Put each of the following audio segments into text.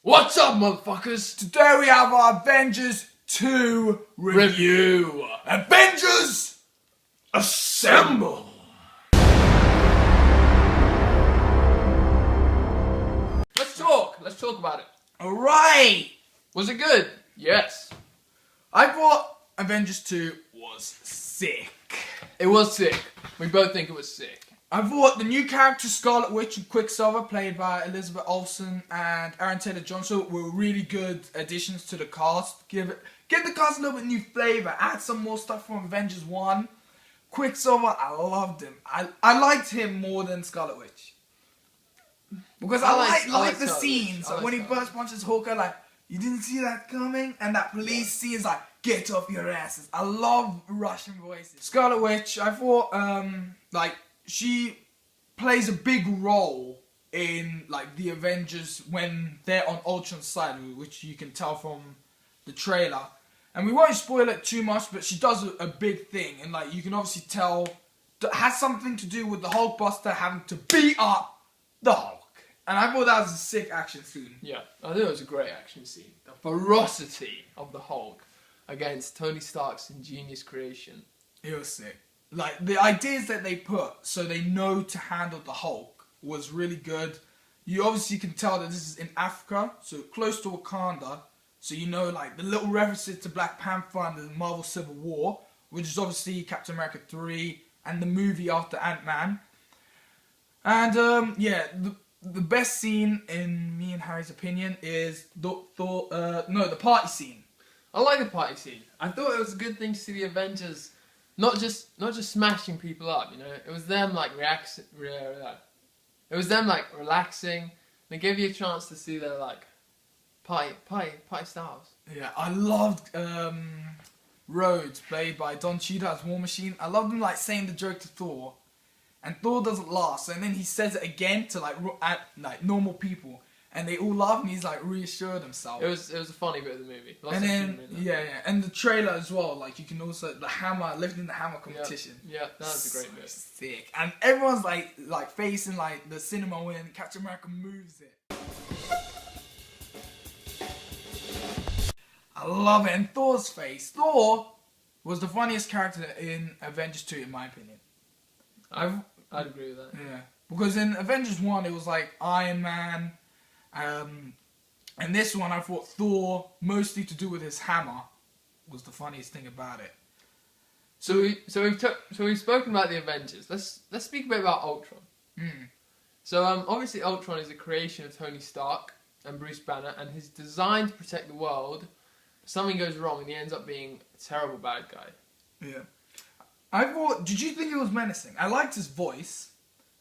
What's up, motherfuckers? Today we have our Avengers 2 review. Avengers Assemble! Let's talk about it. Alright! Was it good? Yes. I thought Avengers 2 was sick. It was sick. We both think it was sick. I thought the new characters Scarlet Witch and Quicksilver, played by Elizabeth Olsen and Aaron Taylor-Johnson, were really good additions to the cast. Give the cast a little bit new flavour. Add some more stuff from Avengers 1. Quicksilver, I loved him. I liked him more than Scarlet Witch. Because I like the scenes when he first punches Hawker, like, you didn't see that coming? And that police scene is like, get off your asses. I love Russian voices. Scarlet Witch, I thought, she plays a big role in like the Avengers when they're on Ultron's side, which you can tell from the trailer. And we won't spoil it too much, but she does a big thing, and like you can obviously tell that has something to do with the Hulkbuster having to beat up the Hulk. And I thought that was a sick action scene. Yeah, I think it was a great action scene. The ferocity of the Hulk against Tony Stark's ingenious creation. It was sick. Like, the ideas that they put so they know to handle the Hulk was really good. You obviously can tell that this is in Africa, so close to Wakanda. So you know, like, the little references to Black Panther and the Marvel Civil War, which is obviously Captain America 3 and the movie after Ant-Man. And, the best scene, in me and Harry's opinion, is the party scene. I like the party scene. I thought it was a good thing to see the Avengers not just smashing people up, you know. It was them like relaxing. They gave you a chance to see their like party styles. Yeah, I loved Rhodes, played by Don Cheadle as War Machine. I loved him like saying the joke to Thor, and Thor doesn't laugh, and then he says it again to like normal people. And they all laugh, and he's like reassured himself. It was a funny bit of the movie. And then and the trailer as well. Like you can also lifting the hammer competition. Yeah, that was a great bit. Sick. And everyone's like facing like the cinema when Captain America moves it. I love it. And Thor's face. Thor was the funniest character in Avengers 2, in my opinion. I'd agree with that. Yeah, because in Avengers 1 it was like Iron Man. And this one, I thought Thor, mostly to do with his hammer, was the funniest thing about it. So we've spoken about the Avengers. Let's speak a bit about Ultron. So obviously Ultron is a creation of Tony Stark and Bruce Banner, and he's designed to protect the world. Something goes wrong, and he ends up being a terrible bad guy. Yeah. Did you think he was menacing? I liked his voice,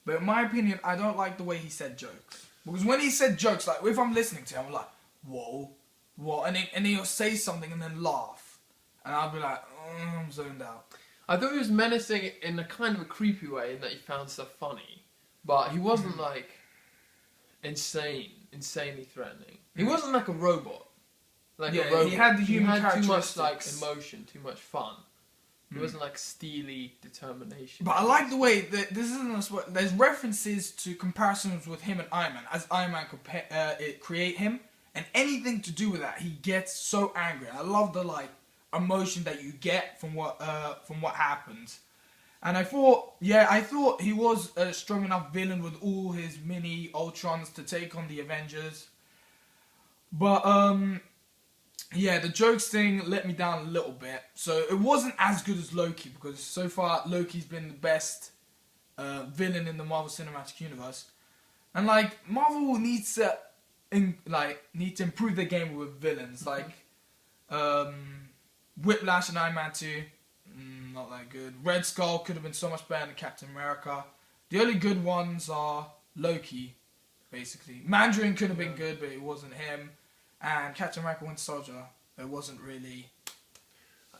but in my opinion, I don't like the way he said jokes. Because when he said jokes, like, if I'm listening to him, I'm like, whoa, what? And then he'll say something and then laugh. And I'll be like, I'm zoned out. I thought he was menacing in a kind of a creepy way, in that he found stuff funny. But he wasn't, like, insanely threatening. He wasn't like a robot. Like a robot. He had the human characteristics. Too much, like, emotion, too much fun. It wasn't like steely determination. But I like the way that this isn't. There's references to comparisons with him and Iron Man, as Iron Man create him, and anything to do with that, he gets so angry. I love the like emotion that you get from what happened, and I thought he was a strong enough villain with all his mini Ultrons to take on the Avengers, but yeah, the jokes thing let me down a little bit. So it wasn't as good as Loki, because so far Loki's been the best villain in the Marvel Cinematic Universe. And like Marvel needs to improve their game with villains. Like Whiplash and Iron Man 2, not that good. Red Skull could have been so much better than Captain America. The only good ones are Loki, basically. Mandarin could have been good, but it wasn't him. And Captain America Winter Soldier, it wasn't really.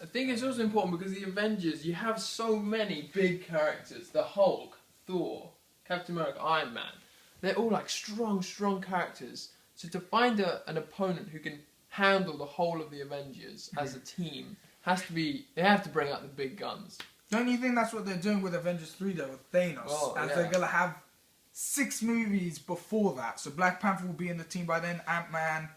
I think it's also important because the Avengers, you have so many big characters. The Hulk, Thor, Captain America, Iron Man. They're all like strong characters. So to find an opponent who can handle the whole of the Avengers as a team, they have to bring out the big guns. Don't you think that's what they're doing with Avengers 3 though, with Thanos? They're going to have 6 movies before that. So Black Panther will be in the team by then. Ant-Man,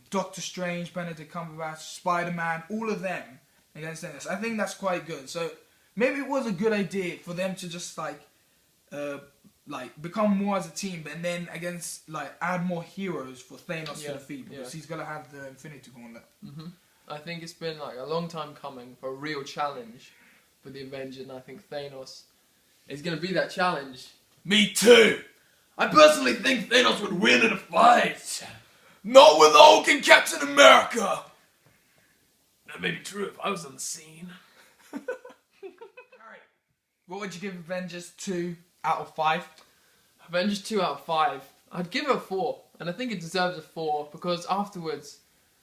Doctor Strange, Benedict Cumberbatch, Spider-Man, all of them against Thanos. I think that's quite good. So maybe it was a good idea for them to just like become more as a team, and then against add more heroes for Thanos to defeat, because he's gonna have the Infinity Gauntlet. I think it's been like a long time coming for a real challenge for the Avengers, and I think Thanos is gonna be that challenge. Me too. I personally think Thanos would win in a fight. Not with Hulk and Captain America. That may be true if I was on the scene. Alright. What would you give Avengers 2 out of 5? Avengers 2 out of 5. I'd give it a 4. And I think it deserves a 4 because afterwards,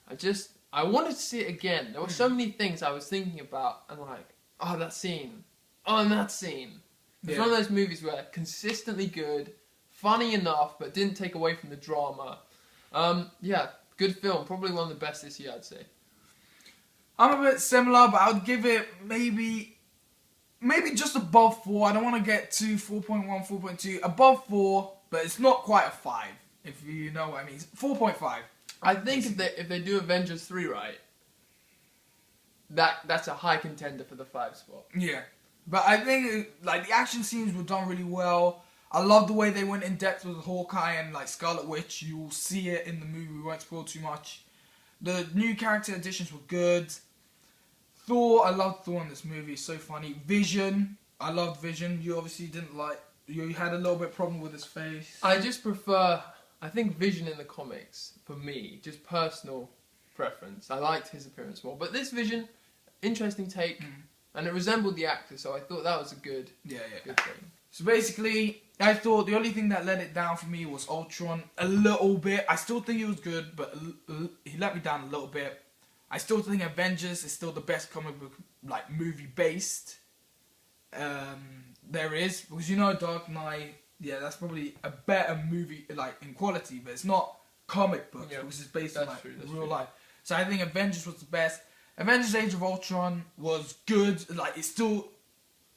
I wanted to see it again. There were so many things I was thinking about and like, oh, that scene. Oh, and that scene. It's one of those movies where consistently good, funny enough, but didn't take away from the drama. Yeah, good film. Probably one of the best this year, I'd say. I'm a bit similar, but I would give it maybe just above 4. I don't want to get to 4.1, 4.2. Above 4, but it's not quite a 5, if you know what I mean. 4.5. I think if they do Avengers 3 right, that's a high contender for the 5 spot. Yeah. But I think the action scenes were done really well. I love the way they went in depth with Hawkeye and Scarlet Witch. You will see it in the movie. We won't spoil too much. The new character additions were good. Thor, I loved Thor in this movie. It's so funny. Vision, I loved Vision. You obviously didn't like. You had a little bit problem with his face. I just prefer. I think Vision in the comics, for me, just personal preference. I liked his appearance more, but this Vision, interesting take, and it resembled the actor, so I thought that was a good thing. So basically, I thought the only thing that let it down for me was Ultron a little bit. I still think he was good, but he let me down a little bit. I still think Avengers is still the best comic book movie based there is, because Dark Knight, that's probably a better movie in quality, but it's not comic books because it's based on real life. So I think Avengers was the best. Avengers Age of Ultron was good. It still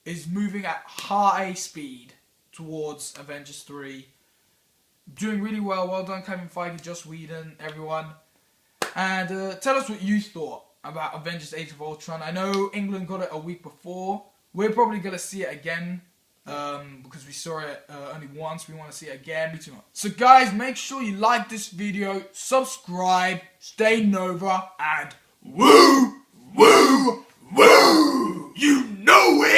is moving at high speed towards Avengers 3. Doing really well. Well done, Kevin Feige, Joss Whedon, everyone. And tell us what you thought about Avengers Age of Ultron. I know England got it a week before. We're probably going to see it again because we saw it only once. We want to see it again. So guys, make sure you like this video, subscribe, stay Nova, and woo, woo, woo! You know it!